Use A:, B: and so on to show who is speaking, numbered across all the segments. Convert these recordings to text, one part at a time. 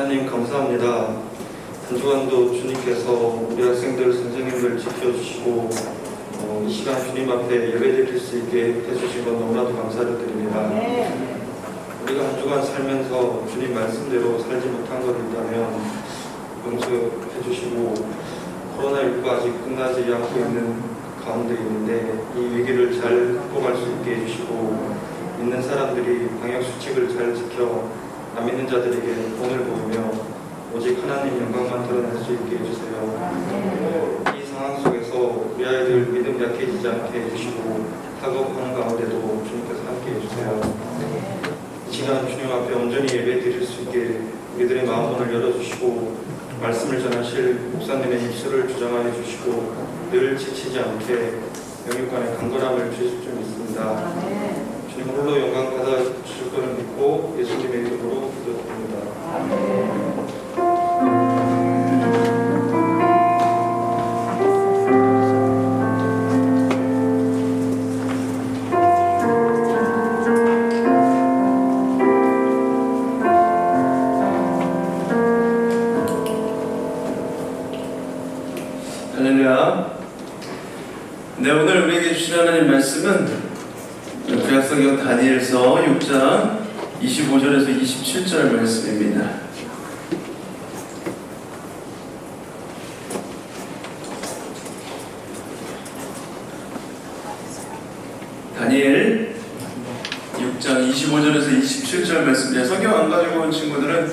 A: 하나님 감사합니다. 한 주간도 주님께서 우리 학생들, 선생님들 지켜주시고 이 시간 주님 앞에 예배드릴 수 있게 해주신 것 너무나도 감사를 드립니다. 우리가 한 주간 살면서 주님 말씀대로 살지 못한 것이 있다면 용서해 주시고 코로나19가 아직 끝나지 않고 있는 가운데 있는데 이 위기를 잘 극복할 수 있게 해주시고 믿는 사람들이 방역수칙을 잘 지켜 안 믿는 자들에게 본을 보이며 오직 하나님 영광만 드러낼 수 있게 해주세요. 이 상황 속에서 우리 아이들 믿음 약해지지 않게 해주시고 학업하는 가운데도 주님께서 함께 해주세요. 이 시간 주님 앞에 온전히 예배 드릴 수 있게 우리들의 마음문을 열어주시고 말씀을 전하실 목사님의 입술을 주장하여 주시고 늘 지치지 않게 영육간의 강건함을 주실 줄 믿습니다. 주님 홀로 영광 받아 주실 것을 믿고 예수님의 이름으로 기도드립니다.
B: 할렐루야. 네, 오늘 우리에게 주신 하나님 말씀은 구약성경 다니엘서 6장 25절에서 27절 말씀입니다. 다니엘 6장 25절에서 27절 말씀입니다. 성경 안 가지고 온 친구들은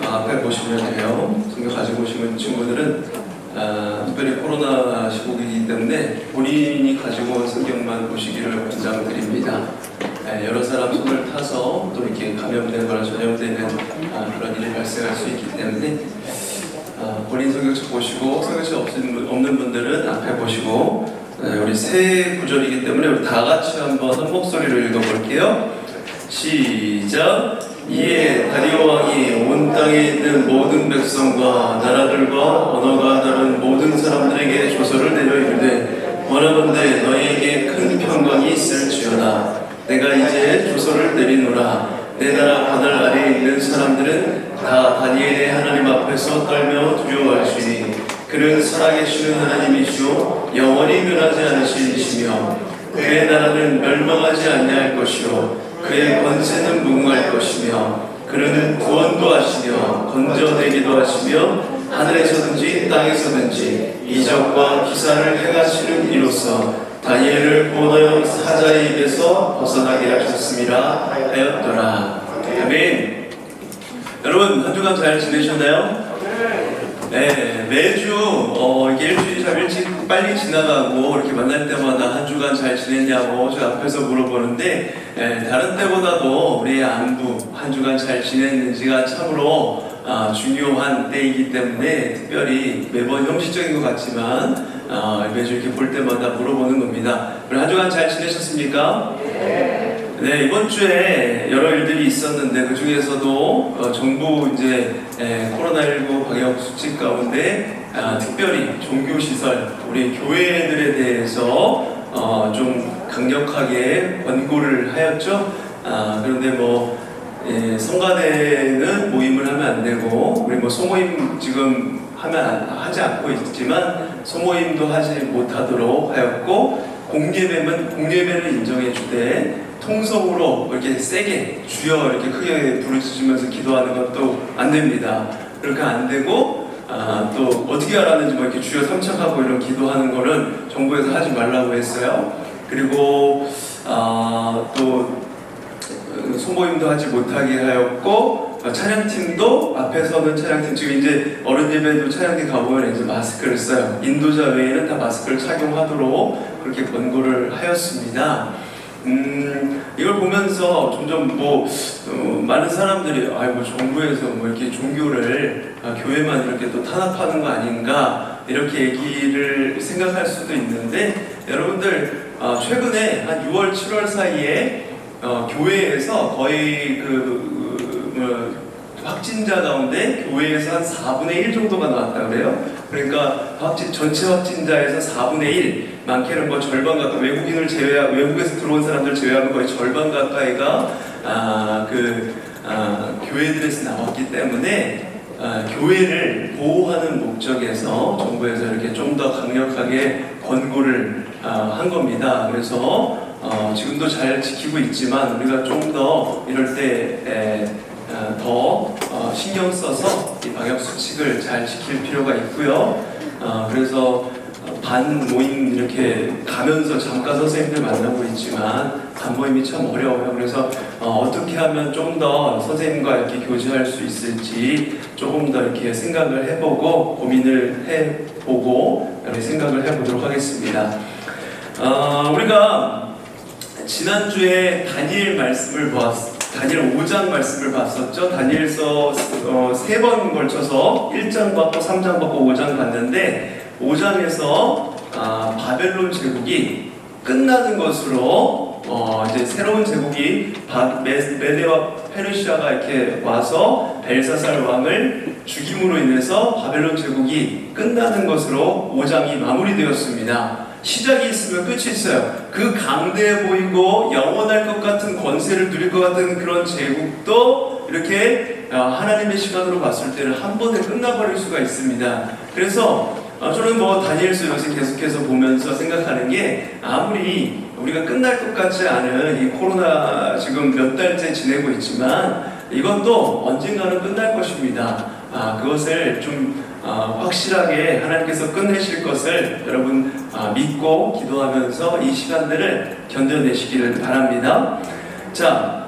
B: 앞에 보시면 돼요. 성경 가지고 오신 친구들은 특별히 코로나 시국이기 때문에 본인이 가지고 온 성경만 보시기를 권장드립니다. 여러 사람 손을 타서 또 이렇게 감염되거나 전염되는 그런 일이 발생할 수 있기 때문에 본인 성경책 보시고 성경책 없는 분들은 앞에 보시고 우리 새 구절이기 때문에 우리 다 같이 한번 한 목소리로 읽어볼게요. 시작! 이에 다리오 왕이 온 땅에 있는 모든 백성과 나라들과 언어가 다른 모든 사람들에게 조서를 내려 이르되 원하건대 너희에게 큰 평강이 있을지어다. 내가 이제 조서를 내리노라. 내 나라 하늘 아래에 있는 사람들은 다 다니엘의 하나님 앞에서 떨며 두려워할지니 그는 살아계시는 하나님이시오 영원히 변하지 않으시니시며 그의 나라는 멸망하지 아니할 것이요 그의 권세는 무궁할 것이며 그는 구원도 하시며 건져내기도 하시며 하늘에서든지 땅에서든지 이적과 기사를 행하시는 이로써 다니엘을 구원하여 사자의 입에서 벗어나게 하셨음이라 하였더라. 아멘. 여러분 한 주간 잘 지내셨나요? 네, 매주 이게 일주일이 참 일찍 빨리 지나가고 이렇게 만날 때마다 한 주간 잘 지냈냐고 저 앞에서 물어보는데 다른 때보다도 우리의 안부 한 주간 잘 지냈는지가 참으로 중요한 때이기 때문에 특별히 매번 형식적인 것 같지만 매주 이렇게 볼 때마다 물어보는 겁니다. 우리 한 주간 잘 지내셨습니까? 네, 이번 주에 여러 일들이 있었는데 그 중에서도 정부 이제 코로나19 방역 수칙 가운데 특별히 종교시설, 우리 교회들에 대해서 좀 강력하게 권고를 하였죠. 그런데 뭐 성가대는 모임을 하면 안 되고 우리 뭐 소모임 지금 하지 않고 있지만 소모임도 하지 못하도록 하였고 공예배는 인정해 주되 통성으로 이렇게 세게 주여 이렇게 크게 부르짖으면서 기도하는 것도 안 됩니다. 그렇게 안 되고 또 어떻게 알았는지 뭐 이렇게 주여 삼척하고 이런 기도하는 거는 정부에서 하지 말라고 했어요. 그리고 또 소모임도 하지 못하게 하였고 찬양팀도 앞에서는 찬양팀 지금 이제 어른 예배도 찬양팀 가보면 이제 마스크를 써요. 인도자 외에는 다 마스크를 착용하도록 그렇게 권고를 하였습니다. 이걸 보면서 점점 많은 사람들이 뭐 정부에서 뭐 이렇게 종교를 교회만 이렇게 또 탄압하는 거 아닌가 이렇게 얘기를 생각할 수도 있는데 여러분들 최근에 한 6월 7월 사이에 교회에서 거의 확진자 가운데 교회에서 한 4분의 1 정도가 나왔다 그래요. 그러니까 전체 확진자에서 4분의 1, 많게는 뭐 절반 가까이 외국에서 들어온 사람들 제외하면 거의 절반 가까이가 교회들에서 나왔기 때문에 교회를 보호하는 목적에서 정부에서 이렇게 좀 더 강력하게 권고를 한 겁니다. 그래서 지금도 잘 지키고 있지만 우리가 좀 더 이럴 때 더 신경 써서 이 방역 수칙을 잘 지킬 필요가 있고요. 그래서 반 모임 이렇게 가면서 잠깐 선생님들 만나고 있지만 반 모임이 참 어려워요. 그래서 어떻게 하면 좀 더 선생님과 이렇게 교제할 수 있을지 조금 더 이렇게 생각을 해보고 고민을 해보고 이렇게 생각을 해보도록 하겠습니다. 우리가 지난주에 다니엘 말씀을 다니엘 5장 말씀을 봤었죠. 다니엘서 3번 걸쳐서 1장 받고 3장 받고 5장 봤는데 5장에서 바벨론 제국이 끝나는 것으로 이제 새로운 제국이 메데와 페르시아가 이렇게 와서 벨사살 왕을 죽임으로 인해서 바벨론 제국이 끝나는 것으로 5장이 마무리되었습니다. 시작이 있으면 끝이 있어요. 그 강대해 보이고 영원할 것 같은 권세를 누릴 것 같은 그런 제국도 이렇게 하나님의 시간으로 봤을 때는 한 번에 끝나버릴 수가 있습니다. 그래서 저는 다니엘서 요새 계속해서 보면서 생각하는 게 아무리 우리가 끝날 것 같지 않은 이 코로나 지금 몇 달째 지내고 있지만 이것도 언젠가는 끝날 것입니다. 그것을 좀 확실하게 하나님께서 끝내실 것을 여러분 믿고 기도하면서 이 시간들을 견뎌내시기를 바랍니다. 자,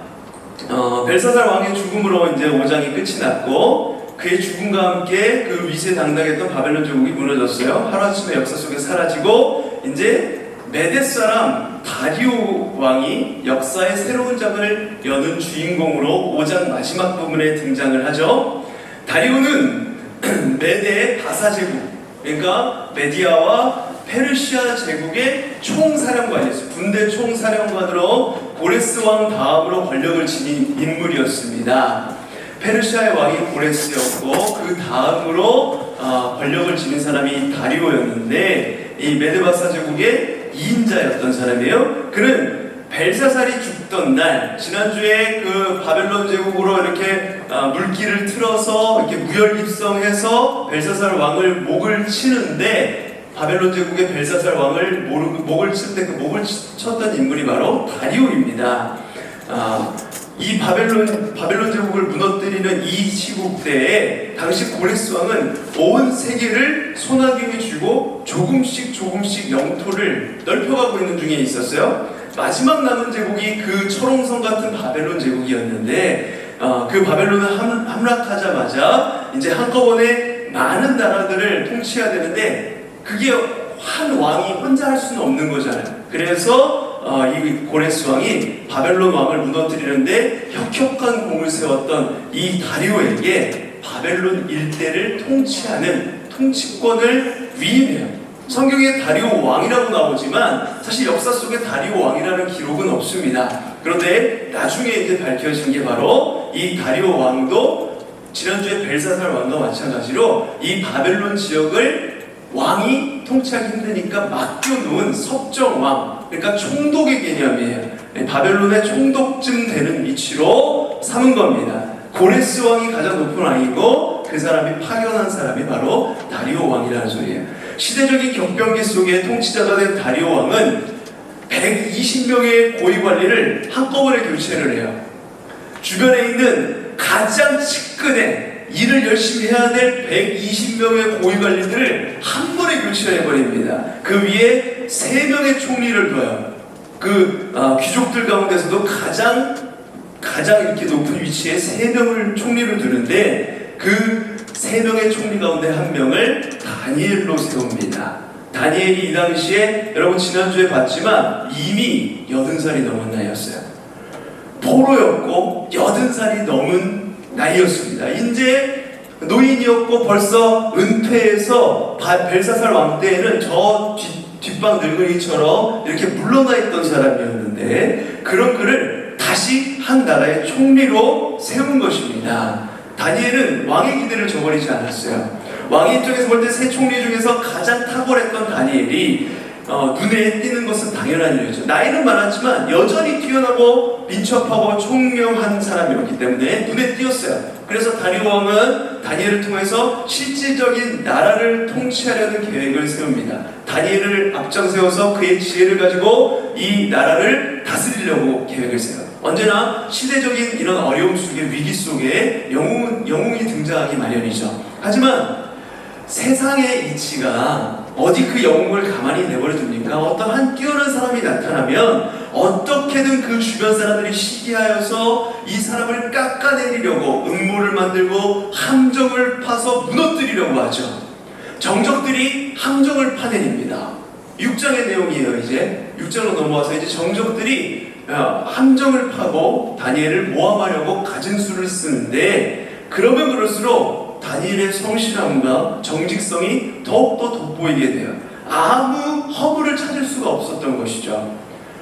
B: 벨사살 왕의 죽음으로 이제 5장이 끝이 났고 그의 죽음과 함께 그 위세당당했던 바벨론 제국이 무너졌어요. 하루아침에 역사 속에 사라지고 이제 메데 사람 다리오 왕이 역사의 새로운 장을 여는 주인공으로 5장 마지막 부분에 등장을 하죠. 다리오는 메데 바사 제국, 그러니까 메디아와 페르시아 제국의 총사령관이었어요. 군대 총사령관으로 고레스 왕 다음으로 권력을 지닌 인물이었습니다. 페르시아의 왕이 고레스였고 그 다음으로 권력을 지닌 사람이 다리오였는데 이 메데바사 제국의 2인자였던 사람이에요. 그는 벨사살이 죽던 날, 지난주에 그 바벨론 제국으로 이렇게 물길을 틀어서 이렇게 무혈입성해서 벨사살 왕을 목을 치는데 바벨론 제국의 벨사살 왕을 목을 칠 때 그 목을 쳤던 인물이 바로 다리오입니다. 이 바벨론 제국을 무너뜨리는 이 시국 때에 당시 고레스 왕은 온 세계를 소나기에 쥐고 조금씩 영토를 넓혀가고 있는 중에 있었어요. 마지막 남은 제국이 그 철옹성 같은 바벨론 제국이었는데 그 바벨론을 함락하자마자 이제 한꺼번에 많은 나라들을 통치해야 되는데 그게 한 왕이 혼자 할 수는 없는 거잖아요. 그래서 이 고레스 왕이 바벨론 왕을 무너뜨리는데 혁혁한 공을 세웠던 이 다리오에게 바벨론 일대를 통치하는 통치권을 위임해요. 성경에 다리오 왕이라고 나오지만 사실 역사 속에 다리오 왕이라는 기록은 없습니다. 그런데 나중에 이제 밝혀진 게 바로 이 다리오 왕도 지난주에 벨사살 왕과 마찬가지로 이 바벨론 지역을 왕이 통치하기 힘드니까 맡겨놓은 석정왕, 그러니까 총독의 개념이에요. 바벨론의 총독쯤 되는 위치로 삼은 겁니다. 고레스 왕이 가장 높은 왕이고 그 사람이 파견한 사람이 바로 다리오 왕이라는 소리예요. 시대적인 격변기 속에 통치자가 된 다리오 왕은 120명의 고위관리를 한꺼번에 교체를 해요. 주변에 있는 가장 측근에 일을 열심히 해야 될 120명의 고위관리들을 한 번에 교체해버립니다. 그 위에 3명의 총리를 둬요. 그 귀족들 가운데서도 가장 이렇게 높은 위치에 3명을 총리를 두는데 그 3명의 총리 가운데 1명을 다니엘로 세웁니다. 다니엘이 이 당시에 여러분 지난주에 봤지만 이미 80살이 넘은 나이였어요. 포로였고 80살이 넘은 나이였습니다. 이제 노인이었고 벌써 은퇴해서 벨사살 왕 때에는 저 뒷방 늙은이처럼 이렇게 물러나 있던 사람이었는데 그런 그를 다시 한 나라의 총리로 세운 것입니다. 다니엘은 왕의 기대를 저버리지 않았어요. 왕의 입장에서 볼 때 세 총리 중에서 가장 탁월했던 다니엘이 눈에 띄는 것은 당연한 일이죠. 나이는 많았지만 여전히 뛰어나고 민첩하고 총명한 사람 사람이었기 때문에 눈에 띄었어요. 그래서 다리오 왕은 다니엘을 통해서 실질적인 나라를 통치하려는 계획을 세웁니다. 다니엘을 앞장세워서 그의 지혜를 가지고 이 나라를 다스리려고 계획을 세워요. 언제나 시대적인 이런 어려움 속에, 위기 속에 영웅이 등장하기 마련이죠. 하지만 세상의 이치가 어디 그 영웅을 가만히 내버려 둡니까? 어떤 한 뛰어난 사람이 나타나면 어떻게든 그 주변 사람들이 시기하여서 이 사람을 깎아내리려고 음모를 만들고 함정을 파서 무너뜨리려고 하죠. 정적들이 함정을 파내립니다. 6장의 내용이에요. 이제 6장으로 넘어와서 이제 정적들이 함정을 파고 다니엘을 모함하려고 가진 수를 쓰는데, 그러면 그럴수록 다니엘의 성실함과 정직성이 더욱더 돋보이게 돼요. 아무 허물을 찾을 수가 없었던 것이죠.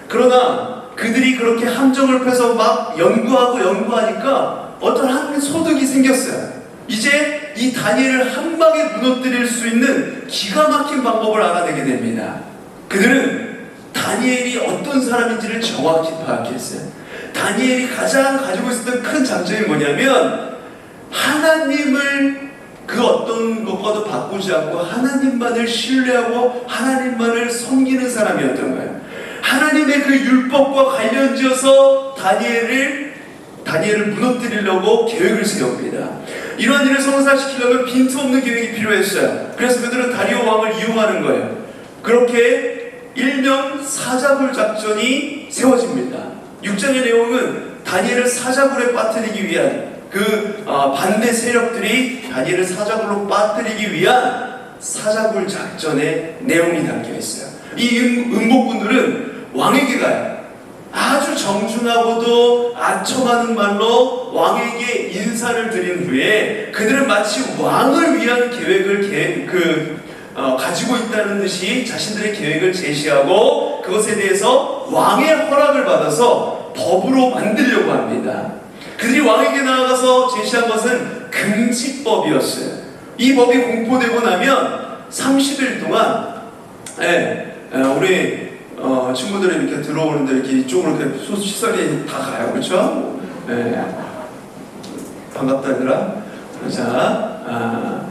B: 그러나 그들이 그렇게 함정을 펴서 막 연구하니까 어떤 한 소득이 생겼어요. 이제 이 다니엘을 한 방에 무너뜨릴 수 있는 기가 막힌 방법을 알아내게 됩니다. 그들은 다니엘이 어떤 사람인지를 정확히 파악했어요. 다니엘이 가장 가지고 있었던 큰 장점이 뭐냐면, 하나님을 그 어떤 것과도 바꾸지 않고 하나님만을 신뢰하고 하나님만을 섬기는 사람이었던 거예요. 하나님의 그 율법과 관련지어서 다니엘을 무너뜨리려고 계획을 세웁니다. 이러한 일을 성사시키려면 빈틈없는 계획이 필요했어요. 그래서 그들은 다리오 왕을 이용하는 거예요. 그렇게 일명 사자굴 작전이 세워집니다. 6장의 내용은 다니엘을 사자굴에 빠뜨리기 위한 반대 세력들이 다니엘을 사자굴로 빠뜨리기 위한 사자굴 작전의 내용이 담겨 있어요. 이 음복군들은 왕에게 가요. 아주 정중하고도 아첨하는 말로 왕에게 인사를 드린 후에 그들은 마치 왕을 위한 계획을 가지고 있다는 듯이 자신들의 계획을 제시하고 그것에 대해서 왕의 허락을 받아서 법으로 만들려고 합니다. 그들이 왕에게 나아가서 제시한 것은 금지법이었어요. 이 법이 공포되고 나면 30일 동안 우리 친구들이 이렇게 들어오는데 이렇게 이쪽으로 이렇게 시선이 다 가요. 그렇죠? 반갑다 얘들아. 자,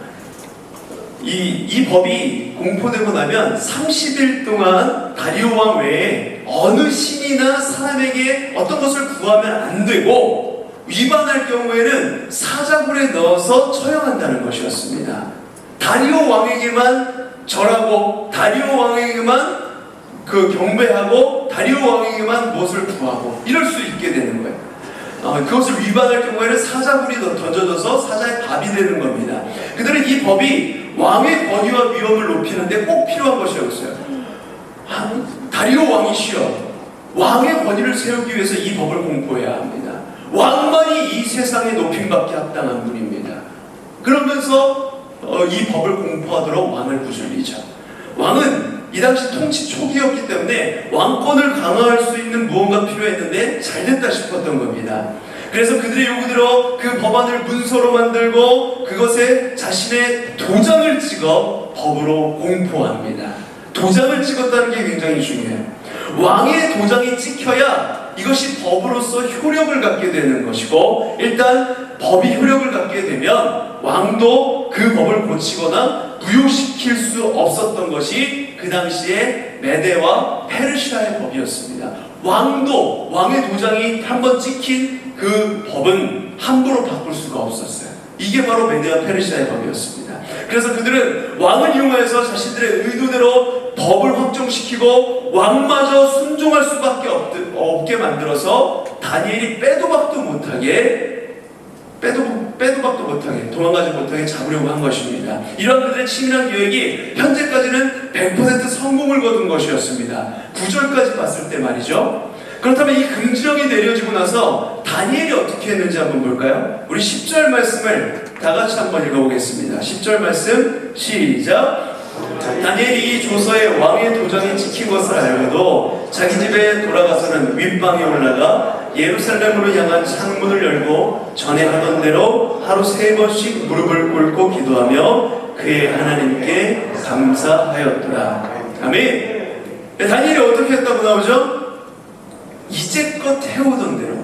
B: 이 법이 공포되고 나면 30일 동안 다리오 왕 외에 어느 신이나 사람에게 어떤 것을 구하면 안 되고, 위반할 경우에는 사자굴에 넣어서 처형한다는 것이었습니다. 다리오 왕에게만 절하고 다리오 왕에게만 경배하고 다리오 왕에게만 무엇을 구하고 이럴 수 있게 되는 거예요. 그것을 위반할 경우에는 사자굴이 던져져서 사자의 밥이 되는 겁니다. 그들은 이 법이 왕의 권위와 위엄을 높이는데 꼭 필요한 것이었어요. 다리오 왕이시여, 왕의 권위를 세우기 위해서 이 법을 공포해야 합니다. 왕만이 이 세상에 높임받게 합당한 분입니다. 그러면서 이 법을 공포하도록 왕을 부슬리죠. 왕은 이 당시 통치 초기였기 때문에 왕권을 강화할 수 있는 무언가 필요했는데 잘됐다 싶었던 겁니다. 그래서 그들의 요구대로 그 법안을 문서로 만들고 그것에 자신의 도장을 찍어 법으로 공포합니다. 도장을 찍었다는 게 굉장히 중요해요. 왕의 도장이 찍혀야 이것이 법으로서 효력을 갖게 되는 것이고, 일단 법이 효력을 갖게 되면 왕도 그 법을 고치거나 무효시킬 수 없었던 것이 그 당시에 메데와 페르시아의 법이었습니다. 왕도 왕의 도장이 한번 찍힌 그 법은 함부로 바꿀 수가 없었어요. 이게 바로 메데와 페르시아의 법이었습니다. 그래서 그들은 왕을 이용해서 자신들의 의도대로 법을 확정시키고 왕마저 순종할 수밖에 없게 만들어서 다니엘이 빼도 박도 못하게 도망가지 못하게 잡으려고 한 것입니다. 이러한 그들의 치밀한 계획이 현재까지는 100% 성공을 거둔 것이었습니다. 9절까지 봤을 때 말이죠. 그렇다면 이 금지령이 내려지고 나서 다니엘이 어떻게 했는지 한번 볼까요? 우리 10절 말씀을 다 같이 한번 읽어보겠습니다. 10절 말씀 시작. 다니엘이 조서에 왕의 도장이 찍힌 것을 알고도 자기 집에 돌아가서는 윗방에 올라가 예루살렘으로 향한 창문을 열고 전에 하던 대로 하루 3번씩 무릎을 꿇고 기도하며 그의 하나님께 감사하였더라. 아멘. 다니엘이 어떻게 했다고 나오죠? 이제껏 해오던 대로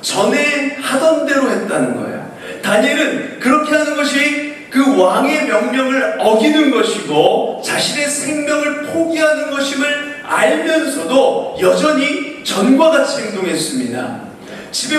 B: 전에 하던 대로 했다는 거예요. 다니엘은 그렇게 하는 것이 그 왕의 명령을 어기는 것이고 자신의 생명을 포기하는 것임을 알면서도 여전히 전과 같이 행동했습니다. 집에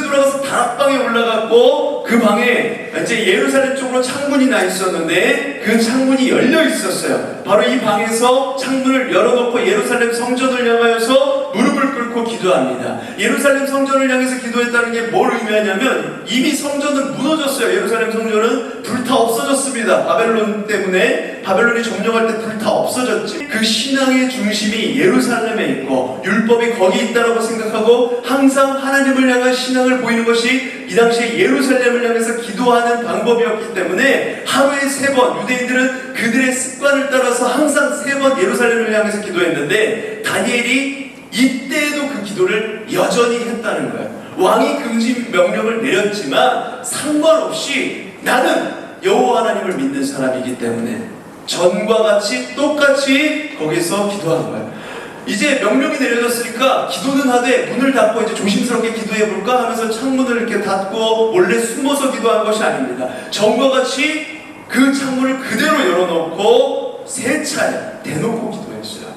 B: 돌아가서 다락방에 올라갔고 그 방에 이제 예루살렘 쪽으로 창문이 나 있었는데 그 창문이 열려 있었어요. 바로 이 방에서 창문을 열어놓고 예루살렘 성전을 향하여서 무릎을 꿇고 기도합니다. 예루살렘 성전을 향해서 기도했다는 게 뭘 의미하냐면 이미 성전은 무너졌어요. 예루살렘 성전은 불타 없어졌습니다. 바벨론 때문에 바벨론이 점령할 때 불타 없어졌지. 그 신앙의 중심이 예루살렘에 있고 율법이 거기 있다라고 생각하고 항상 하나님을 향한 신앙을 보이는 것이 이 당시에 예루살렘을 향해서 기도하는 방법이었기 때문에 하루에 3번 유대인들은 그들의 습관을 따라서 항상 3번 예루살렘을 향해서 기도했는데 다니엘이 이때에도 그 기도를 여전히 했다는 거예요. 왕이 금지 명령을 내렸지만 상관없이 나는 여호와 하나님을 믿는 사람이기 때문에 전과 같이 똑같이 거기서 기도한 거예요. 이제 명령이 내려졌으니까 기도는 하되 문을 닫고 이제 조심스럽게 기도해 볼까 하면서 창문을 이렇게 닫고 몰래 숨어서 기도한 것이 아닙니다. 전과 같이 그 창문을 그대로 열어놓고 3차례 대놓고 기도했어요.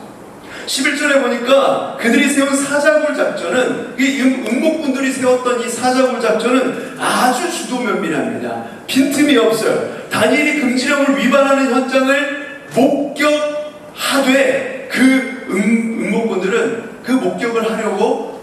B: 11절에 보니까 그들이 세운 사자굴 작전은 이 음목군들이 세웠던 이 사자굴 작전은 아주 주도면밀합니다. 빈틈이 없어요. 다니엘이 금지령을 위반하는 현장을 목격하되 그 음목군들은 그 목격을 하려고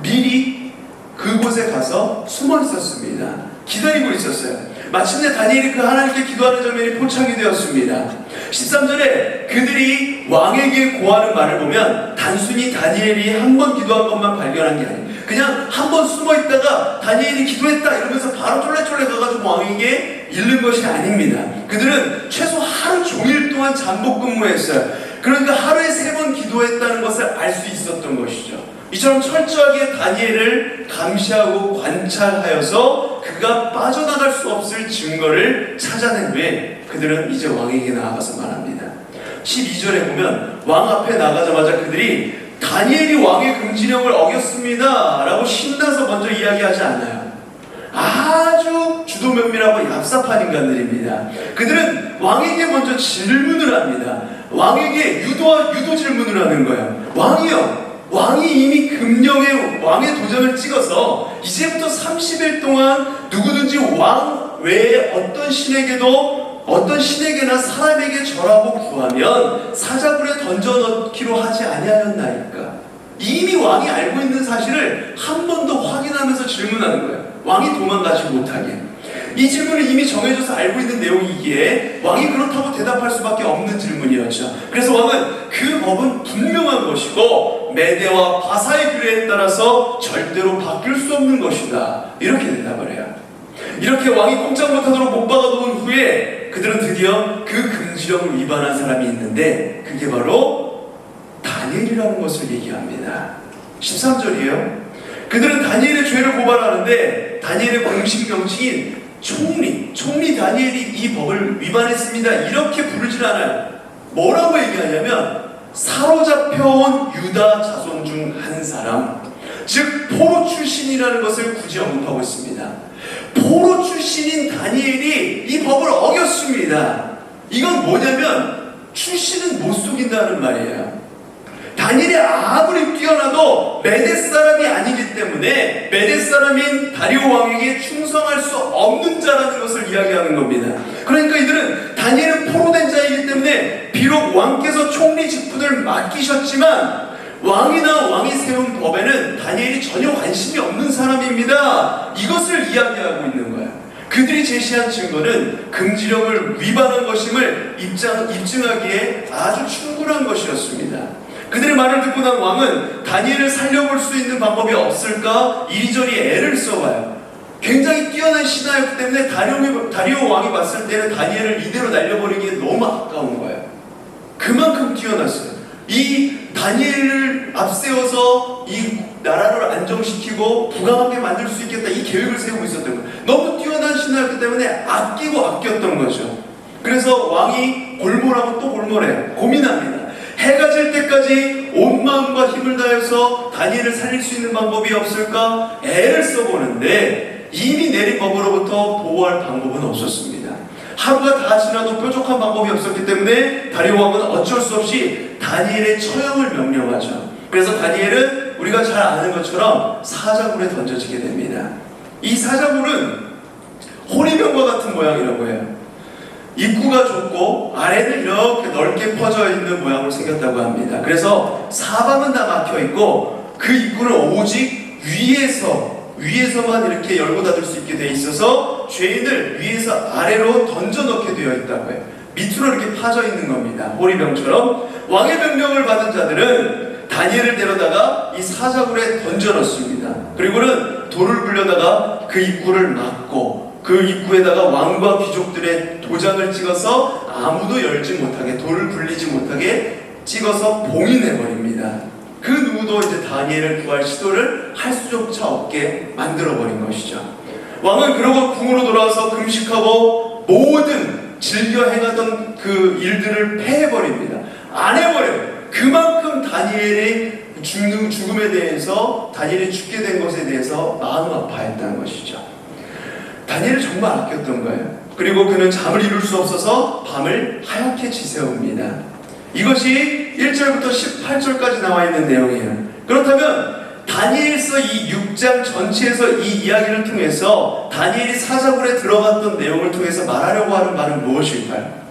B: 미리 그곳에 가서 숨어 있었습니다. 기다리고 있었어요. 마침내 다니엘이 그 하나님께 기도하는 장면이 포착이 되었습니다. 13절에 그들이 왕에게 고하는 말을 보면 단순히 다니엘이 한 번 기도한 것만 발견한 게 아니에요. 그냥 한 번 숨어 있다가 다니엘이 기도했다 이러면서 바로 쫄래쫄래 가가지고 왕에게 잃는 것이 아닙니다. 그들은 최소 하루 종일 동안 잠복 근무했어요. 그러니까 하루에 3번 기도했다는 것을 알 수 있었던 것이죠. 이처럼 철저하게 다니엘을 감시하고 관찰하여서 그가 빠져나갈 수 없을 증거를 찾아낸 후에 그들은 이제 왕에게 나아가서 말합니다. 12절에 보면 왕 앞에 나가자마자 그들이 다니엘이 왕의 금지령을 어겼습니다 라고 신나서 먼저 이야기하지 않아요. 아주 주도면밀하고 얍삽한 인간들입니다. 그들은 왕에게 먼저 질문을 합니다. 왕에게 유도 질문을 하는 거예요. 왕이요, 왕이 이미 금령에 왕의 도장을 찍어서 이제부터 30일 동안 누구든지 왕 외에 어떤 신에게나 사람에게 절하고 구하면 사자굴에 던져넣기로 하지 아니하였나이까. 이미 왕이 알고 있는 사실을 한 번 더 확인하면서 질문하는 거예요. 왕이 도망가지 못하게. 이 질문은 이미 정해져서 알고 있는 내용이기에 왕이 그렇다고 대답할 수밖에 없는 질문이었죠. 그래서 왕은 그 법은 분명한 것이고 메대와 바사의 규례에 따라서 절대로 바뀔 수 없는 것이다 이렇게 대답을 해요. 이렇게 왕이 꼼짝 못하도록 못 박아놓은 후에 그들은 드디어 그 금지령을 위반한 사람이 있는데 그게 바로 다니엘이라는 것을 얘기합니다. 13절이에요. 그들은 다니엘의 죄를 고발하는데 다니엘의 공식 명칭인 총리 다니엘이 이 법을 위반했습니다 이렇게 부르질 않아요. 뭐라고 얘기하냐면 사로잡혀온 유다 자손 중 한 사람, 즉 포로 출신이라는 것을 굳이 언급하고 있습니다. 포로 출신인 다니엘이 이 법을 어겼습니다. 이건 뭐냐면 출신은 못 속인다는 말이에요. 다니엘이 아무리 뛰어나도 메대 사람이 아니기 때문에 메대 사람인 다리오 왕에게 충성할 수 없는 자라는 것을 이야기하는 겁니다. 그러니까 이들은 다니엘은 포로된 자이기 때문에 비록 왕께서 총리 직분을 맡기셨지만 왕이나 왕이 세운 법에는 다니엘이 전혀 관심이 없는 사람입니다. 이것을 이야기하고 있는 거예요. 그들이 제시한 증거는 금지령을 위반한 것임을 입증하기에 아주 충분한 것이었습니다. 그들의 말을 듣고 난 왕은 다니엘을 살려볼 수 있는 방법이 없을까 이리저리 애를 써봐요. 굉장히 뛰어난 신하였기 때문에 다리오 왕이 봤을 때는 다니엘을 이대로 날려버리기에 너무 아까운 거예요. 그만큼 뛰어났어요. 이 다니엘을 앞세워서 이 나라를 안정시키고 부강하게 만들 수 있겠다 이 계획을 세우고 있었던 거예요. 너무 뛰어난 신하였기 때문에 아꼈던 거죠. 그래서 왕이 골몰하고 또 골몰해요. 고민합니다. 해가 질 때까지 온 마음과 힘을 다해서 다니엘을 살릴 수 있는 방법이 없을까 애를 써보는데 이미 내린 법으로부터 보호할 방법은 없었습니다. 하루가 다 지나도 뾰족한 방법이 없었기 때문에 다리오 왕은 어쩔 수 없이 다니엘의 처형을 명령하죠. 그래서 다니엘은 우리가 잘 아는 것처럼 사자굴에 던져지게 됩니다. 이 사자굴은 호리병과 같은 모양이라고 해요. 입구가 좁고 아래는 이렇게 넓게 퍼져 있는 모양으로 생겼다고 합니다. 그래서 사방은 다 막혀 있고 그 입구는 오직 위에서만 이렇게 열고 닫을 수 있게 돼 있어서 죄인을 위에서 아래로 던져 넣게 되어 있다고 해요. 밑으로 이렇게 파져 있는 겁니다. 호리병처럼. 왕의 명령을 받은 자들은 다니엘을 데려다가 이 사자굴에 던져 넣습니다. 그리고는 돌을 굴려다가 그 입구를 막고 그 입구에다가 왕과 귀족들의 도장을 찍어서 아무도 열지 못하게, 돌을 굴리지 못하게 찍어서 봉인해버립니다. 그 누구도 이제 다니엘을 구할 시도를 할 수조차 없게 만들어버린 것이죠. 왕은 그러고 궁으로 돌아와서 금식하고 모든 즐겨 행하던 그 일들을 패해버립니다. 안 해버려요. 그만큼 다니엘의 죽음에 대해서, 다니엘이 죽게 된 것에 대해서 마음 아파했다는 것이죠. 다니엘을 정말 아꼈던 거예요. 그리고 그는 잠을 이룰 수 없어서 밤을 하얗게 지새웁니다. 이것이 1절부터 18절까지 나와 있는 내용이에요. 그렇다면 다니엘서 이 6장 전체에서 이 이야기를 통해서 다니엘이 사자굴에 들어갔던 내용을 통해서 말하려고 하는 말은 무엇일까요?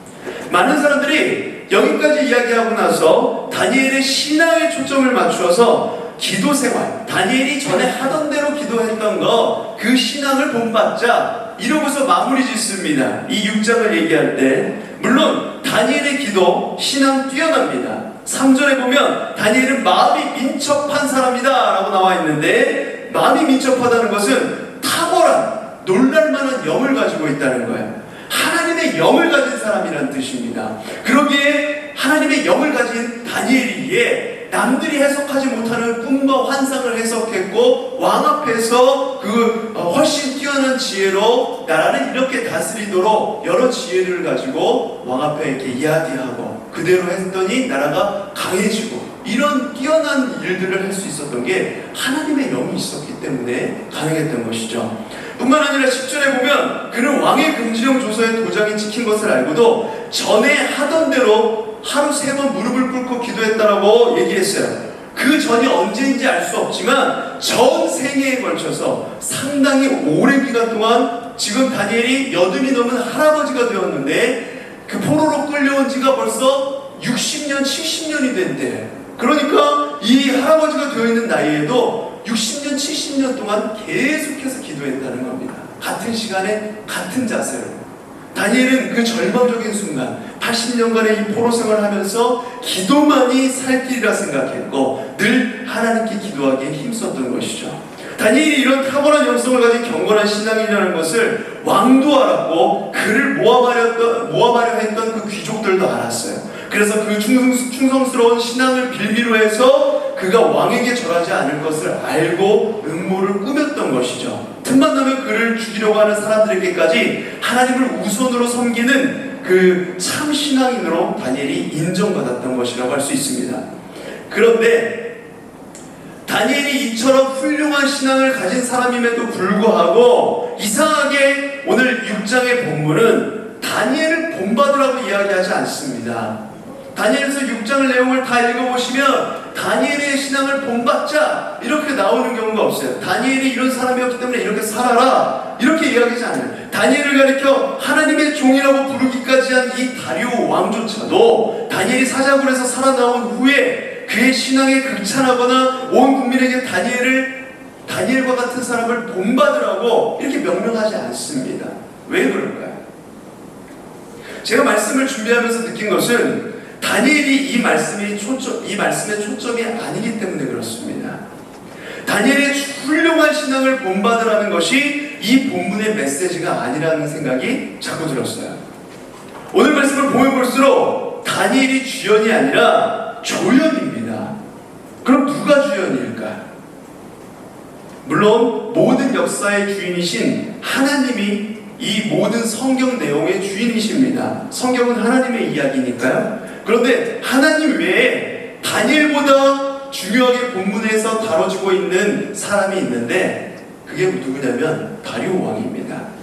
B: 많은 사람들이 여기까지 이야기하고 나서 다니엘의 신앙에 초점을 맞추어서 기도 생활, 다니엘이 전에 하던 대로 기도했던 거, 그 신앙을 본받자 이러고서 마무리 짓습니다. 이 6장을 얘기할 때 물론 다니엘의 기도, 신앙 뛰어납니다. 3절에 보면 다니엘은 마음이 민첩한 사람이다 라고 나와 있는데, 마음이 민첩하다는 것은 탁월한 놀랄만한 영을 가지고 있다는 거예요. 하나님의 영을 가진 사람이라는 뜻입니다. 그러기에 하나님의 영을 가진 다니엘이기에 남들이 해석하지 못하는 꿈과 환상을 해석했고 왕 앞에서 훨씬 뛰어난 지혜로 나라를 이렇게 다스리도록 여러 지혜를 가지고 왕 앞에 이렇게 이야기하고 그대로 했더니 나라가 강해지고 이런 뛰어난 일들을 할 수 있었던 게 하나님의 영이 있었기 때문에 가능했던 것이죠. 뿐만 아니라 10절에 보면 그는 왕의 금지령 조서에 도장이 찍힌 것을 알고도 전에 하던 대로 하루 3번 무릎을 꿇고 기도했다라고 얘기했어요. 그 전이 언제인지 알 수 없지만 전 생애에 걸쳐서 상당히 오랜 기간 동안 지금 다니엘이 80이 넘은 할아버지가 되었는데 그 포로로 끌려온 지가 벌써 60년, 70년이 된 때, 그러니까 이 할아버지가 되어있는 나이에도 60년, 70년 동안 계속해서 기도했다는 겁니다. 같은 시간에 같은 자세로. 다니엘은 그 절망적인 순간 80년간의 이 포로 생활을 하면서 기도만이 살 길이라 생각했고 늘 하나님께 기도하기에 힘썼던 것이죠. 다니엘이 이런 탁월한 영성을 가진 경건한 신앙이라는 것을 왕도 알았고 그를 모함하려 했던 그 귀족들도 알았어요. 그래서 그 충성스러운 신앙을 빌미로 해서 그가 왕에게 절하지 않을 것을 알고 음모를 꾸몄던 것이죠. 틈만 나면 그를 죽이려고 하는 사람들에게까지 하나님을 우선으로 섬기는 그 참 신앙인으로 다니엘이 인정받았던 것이라고 할 수 있습니다. 그런데 다니엘이 이처럼 훌륭한 신앙을 가진 사람임에도 불구하고 이상하게 오늘 6장의 본문은 다니엘을 본받으라고 이야기하지 않습니다. 다니엘서 6장 내용을 다 읽어보시면 다니엘의 신앙을 본받자 이렇게 나오는 경우가 없어요. 다니엘이 이런 사람이었기 때문에 이렇게 살아라 이렇게 이야기하지 않아요. 다니엘을 가리켜 하나님의 종이라고 부르기까지 한 이 다리오 왕조차도 다니엘이 사자굴에서 살아나온 후에 그의 신앙에 극찬하거나 온 국민에게 다니엘과 같은 사람을 본받으라고 이렇게 명령하지 않습니다. 왜 그럴까요? 제가 말씀을 준비하면서 느낀 것은 다니엘이 이 말씀의 초점이 아니기 때문에 그렇습니다. 다니엘의 훌륭한 신앙을 본받으라는 것이 이 본문의 메시지가 아니라는 생각이 자꾸 들었어요. 오늘 말씀을 보면 볼수록 다니엘이 주연이 아니라 조연입니다. 그럼 누가 주연일까요? 물론 모든 역사의 주인이신 하나님이 이 모든 성경 내용의 주인이십니다. 성경은 하나님의 이야기니까요. 그런데 하나님 외에 다니엘보다 중요하게 본문에서 다뤄지고 있는 사람이 있는데 그게 누구냐면 다리오 왕입니다.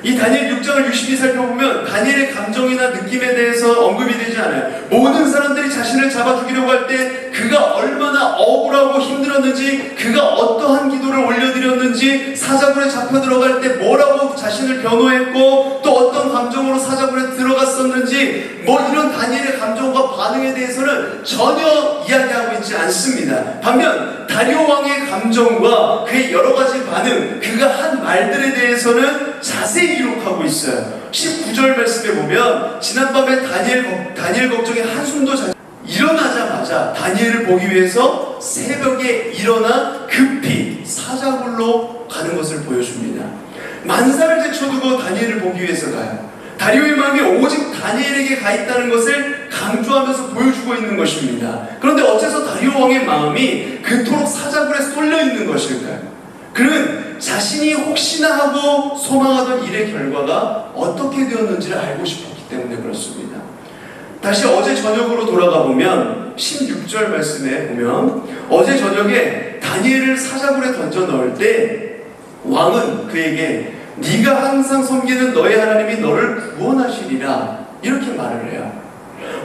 B: 이 다니엘 6장을 유심히 살펴보면 다니엘의 감정이나 느낌에 대해서 언급이 되지 않아요. 모든 사람들이 자신을 잡아 죽이려고 할 때 그가 얼마나 억울하고 힘들었는지, 그가 어떠한 기도를 올려드렸는지, 사자굴에 잡혀 들어갈 때 뭐라고 자신을 변호했고 또 어떤 감정으로 사자굴에 들어갔었는지 이런 다니엘의 감정과 반응에 대해서는 전혀 이야기하고 있지 않습니다. 반면 다리오 왕의 감정과 그의 여러 가지 반응, 그가 한 말들에 대해서는 자세히 기록하고 있어요. 19절 말씀에 보면 지난밤에 다니엘 걱정에 한숨도 일어나자마자 다니엘을 보기 위해서 새벽에 일어나 급히 사자굴로 가는 것을 보여줍니다. 만사를 제쳐두고 다니엘을 보기 위해서 가요. 다리오의 마음이 오직 다니엘에게 가 있다는 것을 강조하면서 보여주고 있는 것입니다. 그런데 어째서 다리오 왕의 마음이 그토록 사자굴에 쏠려 있는 것일까요? 그는 자신이 혹시나 하고 소망하던 일의 결과가 어떻게 되었는지를 알고 싶었기 때문에 그렇습니다. 다시 어제 저녁으로 돌아가 보면 16절 말씀에 보면 어제 저녁에 다니엘을 사자굴에 던져 넣을 때 왕은 그에게 네가 항상 섬기는 너의 하나님이 너를 구원하시리라 이렇게 말을 해요.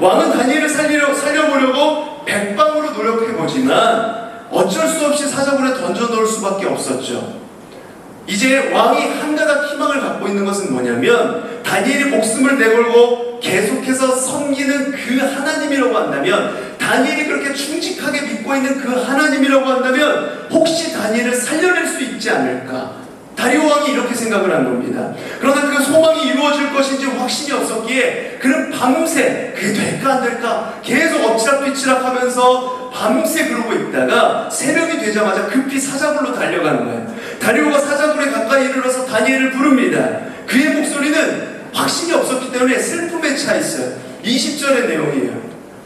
B: 왕은 다니엘을 살려보려고 백방으로 노력해보지만 어쩔 수 없이 사자굴에 던져 넣을 수밖에 없었죠. 이제 왕이 한 가닥 희망을 갖고 있는 것은 뭐냐면 다니엘이 목숨을 내걸고 계속해서 섬기는 그 하나님이라고 한다면, 다니엘이 그렇게 충직하게 믿고 있는 그 하나님이라고 한다면 혹시 다니엘을 살려낼 수 있지 않을까? 다리오 왕이 이렇게 생각을 한 겁니다. 그러나 그 소망이 이루어질 것인지 확신이 없었기에 그는 밤새 그게 될까 안 될까 계속 엎치락뒤치락 하면서 밤새 그러고 있다가 새벽이 되자마자 급히 사자굴로 달려가는 거예요. 다리오가 사자굴에 가까이 이르러서 다니엘을 부릅니다. 그의 목소리는 확신이 없었기 때문에 슬픔에 차 있어요. 20절의 내용이에요.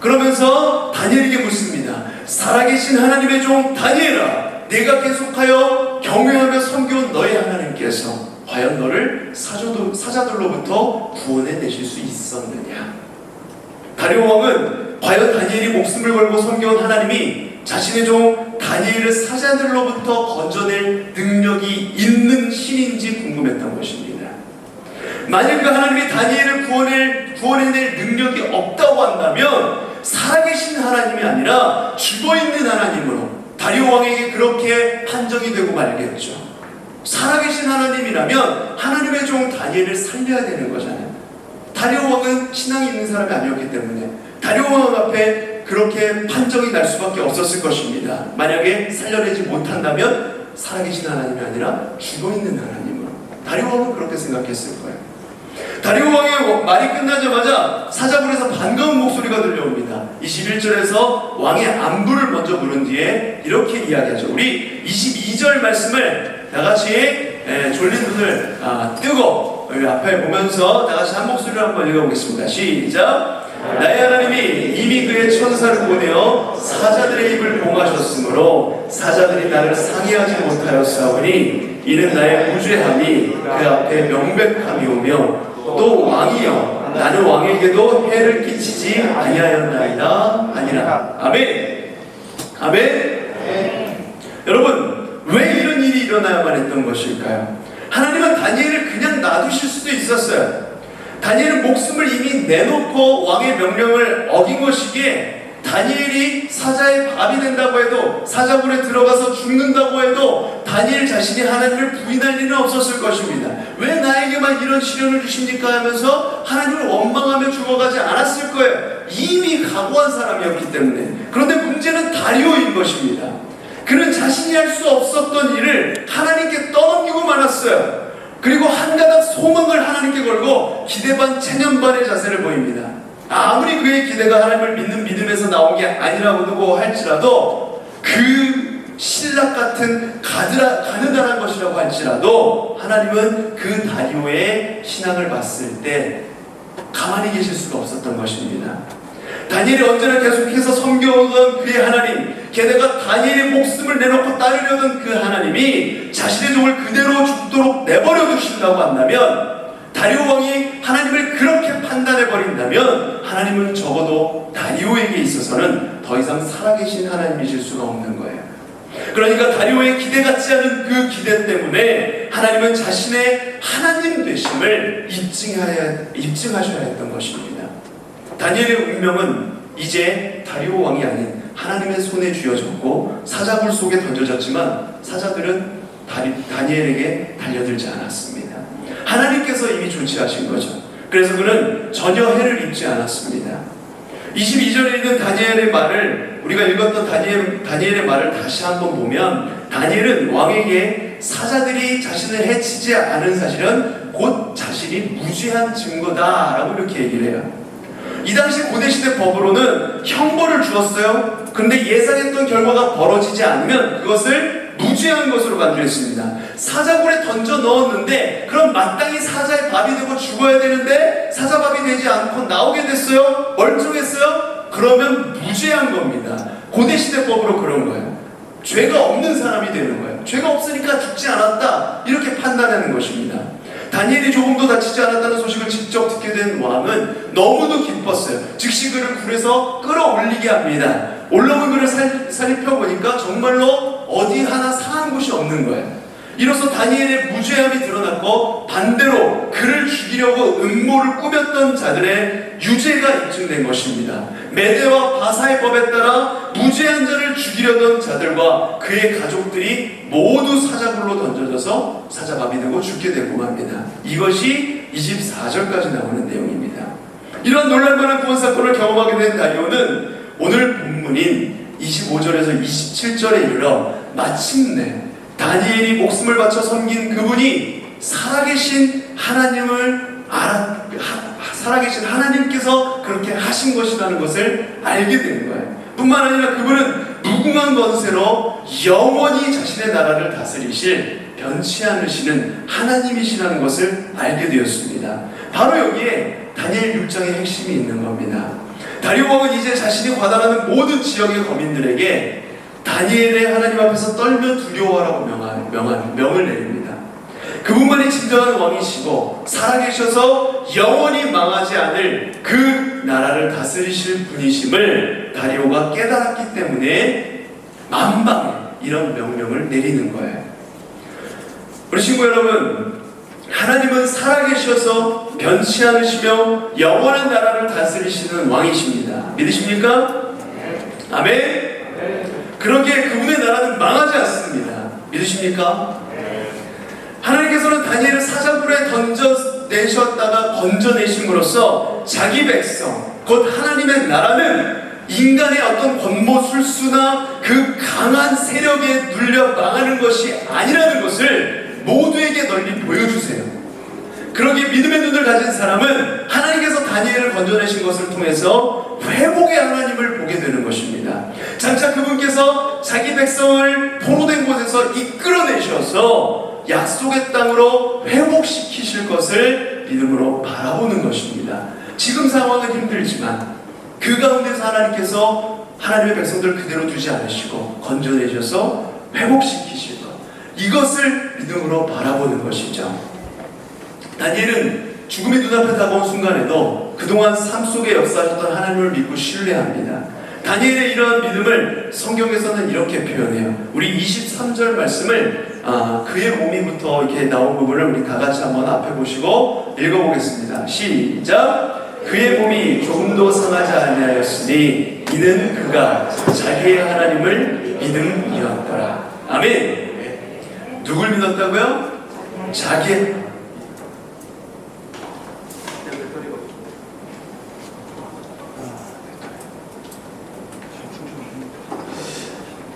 B: 그러면서 다니엘에게 묻습니다. 살아계신 하나님의 종 다니엘아, 내가 계속하여 경외하며 섬겨온 너의 하나님께서 과연 너를 사자들로부터 구원해내실 수 있었느냐? 다리오 왕은 과연 다니엘이 목숨을 걸고 섬겨온 하나님이 자신의 종 다니엘을 사자들로부터 건져낼 능력이 있는 신인지 궁금했던 것입니다. 만약 그 하나님이 다니엘을 구원해낼 능력이 없다고 한다면 살아계신 하나님이 아니라 죽어있는 하나님으로 다리오 왕에게 그렇게 판정이 되고 말겠죠. 살아계신 하나님이라면 하나님의 종 다니엘을 살려야 되는 거잖아요. 다리오 왕은 신앙이 있는 사람이 아니었기 때문에 다리오 왕 앞에 그렇게 판정이 날 수밖에 없었을 것입니다. 만약에 살려내지 못한다면 살아계신 하나님이 아니라 죽어있는 하나님으로. 다리오 왕은 그렇게 생각했을 거예요. 다리오 왕의 말이 끝나자마자 사자굴에서 반가운 목소리가 들려옵니다. 21절에서 왕의 안부를 먼저 물은 뒤에 이렇게 이야기하죠. 우리 22절 말씀을 다같이 졸린 눈을 뜨고 여기 앞에 보면서 다같이 한 목소리로 한번 읽어보겠습니다. 시작! 나의 하나님이 이미 그의 천사를 보내어 사자들의 입을 봉하셨으므로 사자들이 나를 상의하지 못하였사오니 이는 나의 무죄함이 그 앞에 명백함이 오며 또 왕이여 나는 왕에게도 해를 끼치지 아니하였나이다 아니라. 아멘. 아멘. 여러분, 왜 이런 일이 일어나야만 했던 것일까요? 하나님은 다니엘을 그냥 놔두실 수도 있었어요. 다니엘은 목숨을 이미 내놓고 왕의 명령을 어긴 것이기에 다니엘이 사자의 밥이 된다고 해도, 사자굴에 들어가서 죽는다고 해도 다니엘 자신이 하나님을 부인할 일은 없었을 것입니다. 왜 나에게만 이런 시련을 주십니까 하면서 하나님을 원망하며 죽어가지 않았을 거예요. 이미 각오한 사람이었기 때문에. 그런데 문제는 다리오인 것입니다. 그는 자신이 할 수 없었던 일을 하나님께 떠넘기고 말았어요. 그리고 한 가닥 소망을 하나님께 걸고 기대반 체념반의 자세를 보입니다. 아무리 그의 기대가 하나님을 믿는 믿음에서 나온 게 아니라고 할지라도, 그 신락 같은 가느다란 것이라고 할지라도 하나님은 그 다리오의 신앙을 봤을 때 가만히 계실 수가 없었던 것입니다. 다니엘이 언제나 계속해서 섬겨오던 그의 하나님, 게다가 다니엘의 목숨을 내놓고 따르려던 그 하나님이 자신의 종을 그대로 죽도록 내버려 두신다고 한다면, 다리오 왕이 하나님을 그렇게 판단해버린다면 하나님은 적어도 다리오에게 있어서는 더 이상 살아계신 하나님이실 수가 없는 거예요. 그러니까 다리오의 기대 같지 않은 그 기대 때문에 하나님은 자신의 하나님 되심을 입증하셔야 했던 것입니다. 다니엘의 운명은 이제 다리오 왕이 아닌 하나님의 손에 쥐어졌고 사자굴 속에 던져졌지만 사자들은 다니엘에게 달려들지 않았습니다. 하나님께서 이미 조치하신 거죠. 그래서 그는 전혀 해를 입지 않았습니다. 22절에 있는 다니엘의 말을, 우리가 읽었던 다니엘의 말을 다시 한번 보면, 다니엘은 왕에게 사자들이 자신을 해치지 않은 사실은 곧 자신이 무죄한 증거다라고 이렇게 얘기를 해요. 이 당시 고대시대 법으로는 형벌을 주었어요. 근데 예상했던 결과가 벌어지지 않으면 그것을 무죄한 것으로 간주했습니다. 사자굴에 던져 넣었는데 그럼 마땅히 사자의 밥이 되고 죽어야 되는데 사자밥이 되지 않고 나오게 됐어요. 멀쩡했어요. 그러면 무죄한 겁니다. 고대시대법으로 그런 거예요. 죄가 없는 사람이 되는 거예요. 죄가 없으니까 죽지 않았다, 이렇게 판단하는 것입니다. 다니엘이 조금도 다치지 않았다는 소식을 직접 듣게 된 왕은 너무도 기뻤어요. 즉시 그를 굴에서 끌어올리게 합니다. 올라온 그를 살펴보니까 정말로 어디 하나 상한 곳이 없는 거예요. 이로써 다니엘의 무죄함이 드러났고, 반대로 그를 죽이려고 음모를 꾸몄던 자들의 유죄가 입증된 것입니다. 메대와 바사의 법에 따라 무죄한 자를 죽이려던 자들과 그의 가족들이 모두 사자굴로 던져져서 사자밥이 되고 죽게 되고 합니다. 이것이 24절까지 나오는 내용입니다. 이런 놀랄만한 구원 사건을 경험하게 된 다리오는 오늘 본문인 25절에서 27절에 이르러 마침내 다니엘이 목숨을 바쳐 섬긴 그분이 살아계신 하나님을 살아계신 하나님께서 그렇게 하신 것이라는 것을 알게 된 거예요. 뿐만 아니라 그분은 무궁한 권세로 영원히 자신의 나라를 다스리실 변치 않으시는 하나님이시라는 것을 알게 되었습니다. 바로 여기에 다니엘 6장의 핵심이 있는 겁니다. 다리오 왕은 이제 자신이 관할하는 모든 지역의 거민들에게 다니엘의 하나님 앞에서 떨며 두려워하라고 명을 내립니다. 그분만이 진정한 왕이시고 살아계셔서 영원히 망하지 않을 그 나라를 다스리실 분이심을 다리오가 깨달았기 때문에 만방에 이런 명령을 내리는 거예요. 우리 친구 여러분, 하나님은 살아계셔서 변치 않으시며 영원한 나라를 다스리시는 왕이십니다. 믿으십니까? 아멘. 그러기에 그분의 나라는 망하지 않습니다. 믿으십니까? 하나님께서는 다니엘을 사자굴에 던져내셨다가 건져내심으로써 자기 백성, 곧 하나님의 나라는 인간의 어떤 권모술수나 그 강한 세력에 눌려 망하는 것이 아니라는 것을 모두에게 널리 보여주세요. 그러기에 믿음의 눈을 가진 사람은 하나님께서 다니엘을 건져내신 것을 통해서 회복의 하나님을 보게 되는 것입니다. 장차 그분께서 자기 백성을 포로된 곳에서 이끌어내셔서 약속의 땅으로 회복시키실 것을 믿음으로 바라보는 것입니다. 지금 상황은 힘들지만 그 가운데서 하나님께서 하나님의 백성들을 그대로 두지 않으시고 건져내셔서 회복시키실 것, 이것을 믿음으로 바라보는 것이죠. 다니엘은 죽음이 눈앞에 다가온 순간에도 그동안 삶 속에 역사하셨던 하나님을 믿고 신뢰합니다. 다니엘의 이러한 믿음을 성경에서는 이렇게 표현해요. 우리 23절 말씀을 그의 몸이부터 이렇게 나온 부분을 우리 다 같이 한번 앞에 보시고 읽어보겠습니다. 시작! 그의 몸이 조금도 상하지 아니하였으니 이는 그가 자기의 하나님을 믿음이었더라. 아멘. 누굴 믿었다고요? 자기의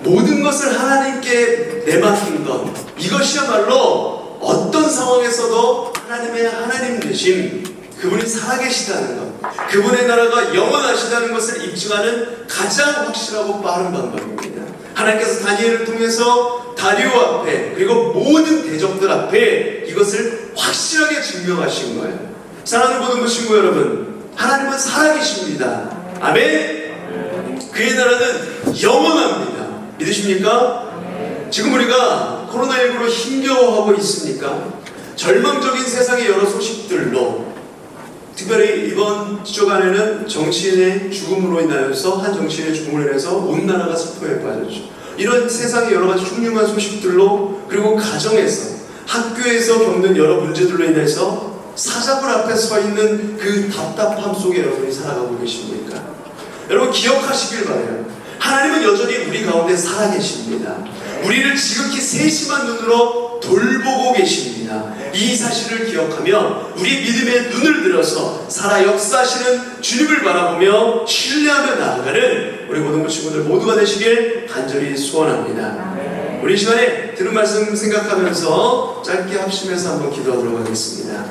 B: 모든 것을 하나님께 내맡긴 것, 이것이야말로 어떤 상황에서도 하나님의 하나님 되심, 그분이 살아계시다는 것, 그분의 나라가 영원하시다는 것을 입증하는 가장 확실하고 빠른 방법입니다. 하나님께서 다니엘을 통해서 다리오 앞에, 그리고 모든 대적들 앞에 이것을 확실하게 증명하신 거예요. 사랑하는 모든 친구 여러분, 하나님은 살아계십니다. 아멘. 그의 나라는 영원합니다. 믿으십니까? 지금 우리가 코로나19로 힘겨워하고 있습니까? 절망적인 세상의 여러 소식들로
C: 특별히 이번 주간에는 정치인의 죽음으로 인하여서 한 정치인의 죽음으로 인해서 온 나라가 슬픔에 빠졌죠. 이런 세상의 여러 가지 흉흉한 소식들로 그리고 가정에서 학교에서 겪는 여러 문제들로 인해서 사자굴 앞에 서 있는 그 답답함 속에 여러분이 살아가고 계십니까? 여러분 기억하시길 바라요. 하나님은 여전히 우리 가운데 살아계십니다. 우리를 지극히 세심한 눈으로 돌보고 계십니다. 이 사실을 기억하며 우리 믿음의 눈을 들어서 살아 역사하시는 주님을 바라보며 신뢰하며 나아가는 우리 고등부 친구들 모두가 되시길 간절히 소원합니다. 우리 시간에 들은 말씀 생각하면서 짧게 합심해서 한번 기도하도록 하겠습니다.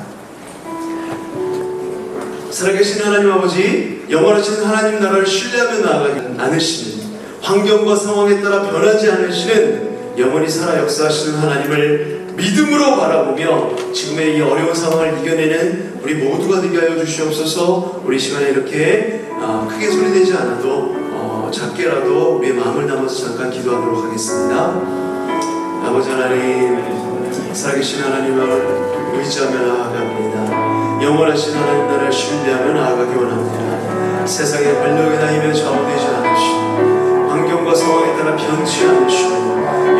C: 살아계신 하나님 아버지, 영원하신 하나님 나라를 신뢰하며 나아가지 않으시는, 환경과 상황에 따라 변하지 않으시는 영원히 살아 역사하시는 하나님을 믿음으로 바라보며 지금의 이 어려운 상황을 이겨내는 우리 모두가 되게 하여 주시옵소서. 우리 시간에 이렇게 크게 소리내지 않아도 작게라도 우리의 마음을 담아서 잠깐 기도하도록 하겠습니다. 아버지 하나님, 살아계신 하나님을 의지하며 나아갑니다. 영원하신 하나님 나라를 신뢰하며 나아가기 원합니다. 세상의 권력이나 힘에 좌우되지 않으시고 환경과 상황에 따라 변치 않으시고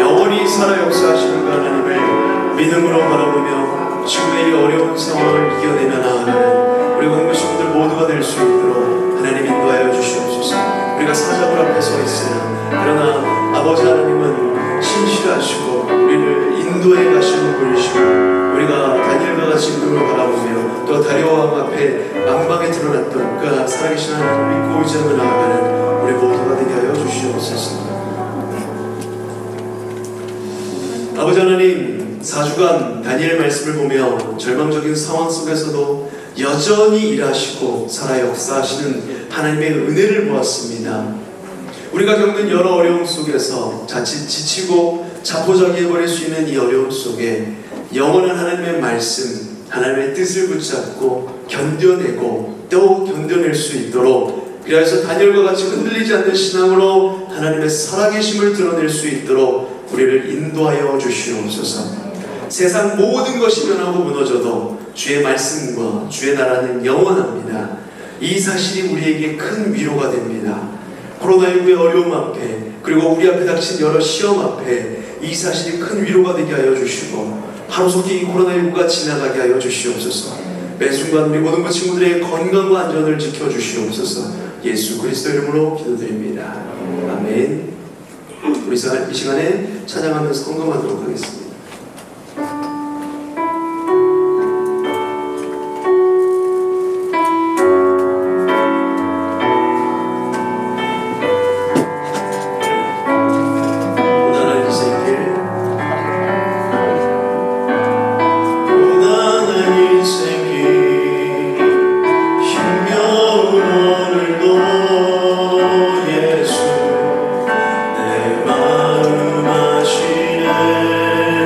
C: 영원히 살아 역사하시는 그 하나님을 믿음으로 바라보며 지금의 이 어려운 상황을 이겨내며 나아가는 우리 고등부 친구들 모두가 될 수 있도록 하나님 인도하여 주시옵소서. 우리가 사자굴 앞에 서 있으나 그러나 아버지 하나님은 신실하시고 우리를 인도해 가시는 분이시고 우리가 다니엘과 같이 눈으로 바라보며 또 다리오왕 앞에 망방에 드러났던 그 살아계신 하나님을 믿고 의지하며 나아가는 우리 모두가 되게 하여 주시옵소서. 아버지 하나님, 4주간 다니엘 말씀을 보며 절망적인 상황 속에서도 여전히 일하시고 살아 역사하시는 하나님의 은혜를 보았습니다. 우리가 겪는 여러 어려움 속에서 자칫 지치고 자포자기해버릴 수 있는 이 어려움 속에 영원한 하나님의 말씀, 하나님의 뜻을 붙잡고 견뎌내고 또 견뎌낼 수 있도록, 그래서 다니엘과 같이 흔들리지 않는 신앙으로 하나님의 살아계심을 드러낼 수 있도록 우리를 인도하여 주시옵소서. 세상 모든 것이 변하고 무너져도 주의 말씀과 주의 나라는 영원합니다. 이 사실이 우리에게 큰 위로가 됩니다. 코로나19의 어려움 앞에 그리고 우리 앞에 닥친 여러 시험 앞에 이 사실이 큰 위로가 되게 하여 주시고 하루속히 이 코로나19가 지나가게 하여 주시옵소서. 매 순간 우리 모든 친구들의 건강과 안전을 지켜주시옵소서. 예수 그리스도 이름으로 기도드립니다. 아멘. 우리 이 시간에 찬양하면서 공감하도록 하겠습니다. 내 마음 아시네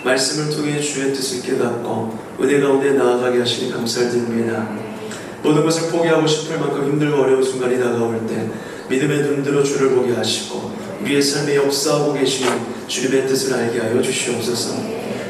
C: 말씀을 통해 주의 뜻을 깨닫고 은혜 가운데 나아가게 하시니 감사드립니다. 모든 것을 포기하고 싶을 만큼 힘들고 어려운 순간이 다가올 때 믿음의 눈들어 주를 보게 하시고 우리의 삶에 역사하고 계시는 주님의 뜻을 알게 하여 주시옵소서.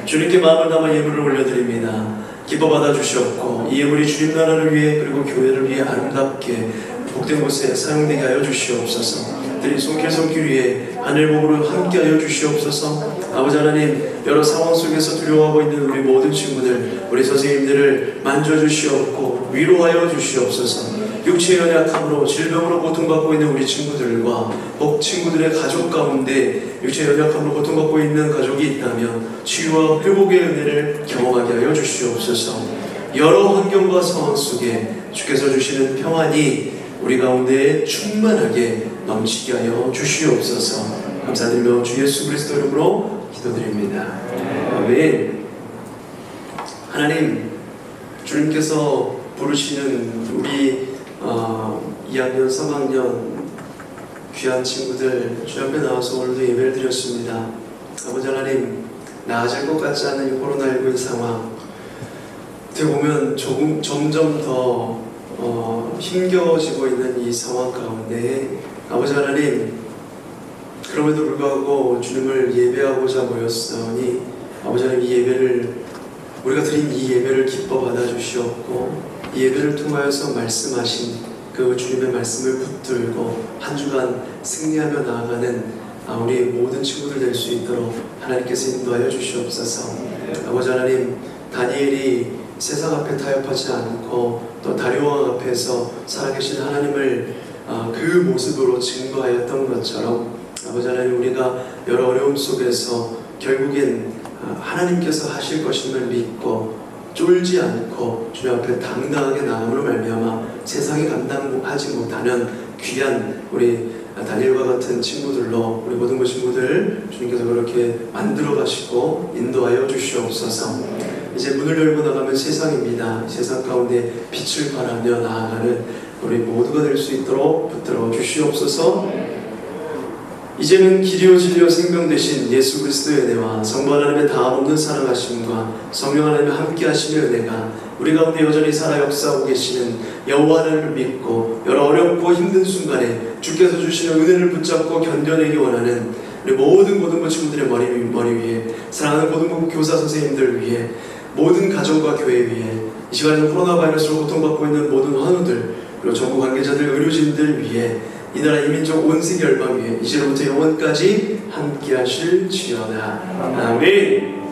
C: 주님께 마음을 담아 예물을 올려드립니다. 기뻐 받아 주시옵고 이 예물이 주님 나라를 위해 그리고 교회를 위해 아름답게 복된 곳에 사용되게 하여 주시옵소서. 들이 손길 위에 하늘복으로 함께하여 주시옵소서. 아버지 하나님, 여러 상황 속에서 두려워하고 있는 우리 모든 친구들, 우리 선생님들을 만져주시옵고 위로하여 주시옵소서. 육체의 연약함으로 질병으로 고통받고 있는 우리 친구들과 친구들의 가족 가운데 육체의 연약함으로 고통받고 있는 가족이 있다면 치유와 회복의 은혜를 경험하게 하여 주시옵소서. 여러 환경과 상황 속에 주께서 주시는 평안이 우리 가운데 충만하게 넘치게 하여 주시옵소서. 감사드리며 주 예수 그리스도 이름으로 기도드립니다. 아멘. 하나님, 주님께서 부르시는 우리 2학년, 3학년 귀한 친구들 주 앞에 나와서 오늘도 예배를 드렸습니다. 아버지 하나님, 나아질 것 같지 않은 이 코로나19의 상황, 어떻게 보면 점점 더 힘겨워지고 있는 이 상황 가운데 아버지 하나님, 그럼에도 불구하고 주님을 예배하고자 모였으니 아버지 하나님, 이 예배를 우리가 드린 이 예배를 기뻐 받아주시옵고 이 예배를 통하여서 말씀하신 그 주님의 말씀을 붙들고 한 주간 승리하며 나아가는 우리 모든 친구들 될 수 있도록 하나님께서 인도하여 주시옵소서. 아버지 하나님, 다니엘이 세상 앞에 타협하지 않고 또 다리왕 앞에서 살아계신 하나님을 그 모습으로 증거하였던 것처럼 아버지 하나님, 우리가 여러 어려움 속에서 결국엔 하나님께서 하실 것임을 믿고 쫄지 않고 주님 앞에 당당하게 나감으로 말미암아 세상이 감당하지 못하는 귀한 우리 다니엘과 같은 친구들로 우리 모든 친구들 주님께서 그렇게 만들어 가시고 인도하여 주시옵소서. 이제 문을 열고 나가면 세상입니다. 세상 가운데 빛을 발하며 나아가는 우리 모두가 될 수 있도록 붙들어 주시옵소서. 이제는 길이요 진리요 생명 되신 예수 그리스도의 은혜와 성부 하나님의 다함없는 사랑하심과 성령 하나님의 함께 하심의 은혜가 우리 가운데 여전히 살아 역사하고 계시는 여호와 하나님을 믿고 여러 어렵고 힘든 순간에 주께서 주시는 은혜를 붙잡고 견뎌내기 원하는 우리 모든 고등부 친구들의 머리 위에 사랑하는 고등부 교사 선생님들 위해 모든 가정과 교회 위에 이 시간에는 코로나 바이러스로 고통받고 있는 모든 환우들 그리고 정부 관계자들 의료진들 위해 이 나라 이민족 온 세계 열방 위에 이제로부터 영원까지 함께 하실지어다. 아멘.